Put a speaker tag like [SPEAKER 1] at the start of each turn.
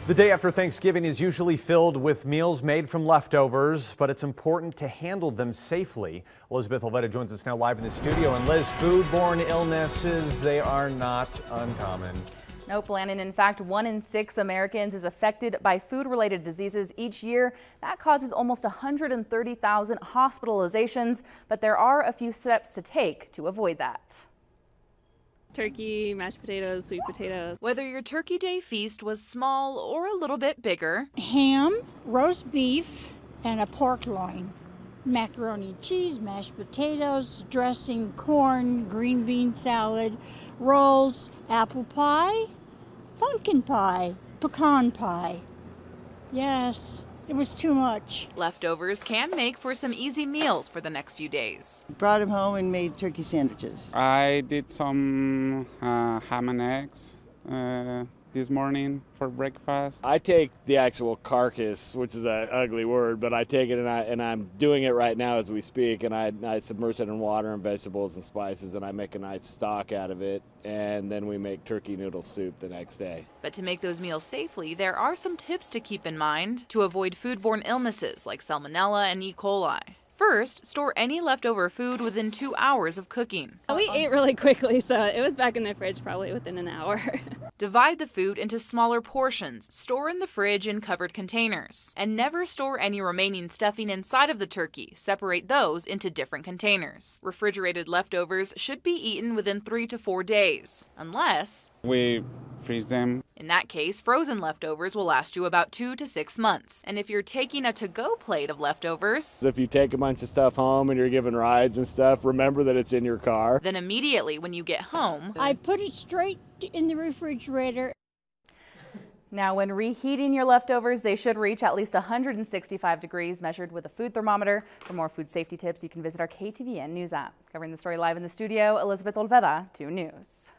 [SPEAKER 1] The day after Thanksgiving is usually filled with meals made from leftovers, but it's important to handle them safely. Elizabeth Olvera joins us now live in the studio. And Liz, foodborne illnesses, they are not uncommon.
[SPEAKER 2] Nope, Landon. In fact, 1 in 6 Americans is affected by food-related diseases each year. That causes almost 130,000 hospitalizations, but there are a few steps to take to avoid that.
[SPEAKER 3] Turkey, mashed potatoes, sweet potatoes.
[SPEAKER 2] Whether your Turkey Day feast was small or a little bit bigger,
[SPEAKER 4] ham, roast beef, and a pork loin. Macaroni and cheese, mashed potatoes, dressing, corn, green bean salad, rolls, apple pie, pumpkin pie, pecan pie. Yes, it was too much.
[SPEAKER 2] leftovers can make for some easy meals for the next few days.
[SPEAKER 5] Brought them home and made turkey sandwiches.
[SPEAKER 6] I did some ham and eggs this morning for breakfast.
[SPEAKER 7] I take the actual carcass, which is an ugly word, but I take it and I'm doing it right now as we speak, and I submerge it in water and vegetables and spices, and I make a nice stock out of it, and then we make turkey noodle soup the next day.
[SPEAKER 2] But to make those meals safely, there are some tips to keep in mind to avoid foodborne illnesses like Salmonella and E. coli. First, store any leftover food within 2 hours of cooking.
[SPEAKER 3] We ate really quickly, so it was back in the fridge probably within an hour.
[SPEAKER 2] Divide the food into smaller portions, store in the fridge in covered containers, and never store any remaining stuffing inside of the turkey. Separate those into different containers. Refrigerated leftovers should be eaten within 3 to 4 days, unless
[SPEAKER 6] We freeze them.
[SPEAKER 2] in that case, frozen leftovers will last you about 2 to 6 months. And if you're taking a to-go plate of leftovers,
[SPEAKER 7] If you take a bunch of stuff home and you're giving rides and stuff, remember that it's in your car.
[SPEAKER 2] then immediately when you get home,
[SPEAKER 4] I put it straight in the refrigerator.
[SPEAKER 2] now, when reheating your leftovers, they should reach at least 165 degrees measured with a food thermometer. For more food safety tips, you can visit our KTVN News app. Covering the story live in the studio, Elizabeth Olvera, 2 News.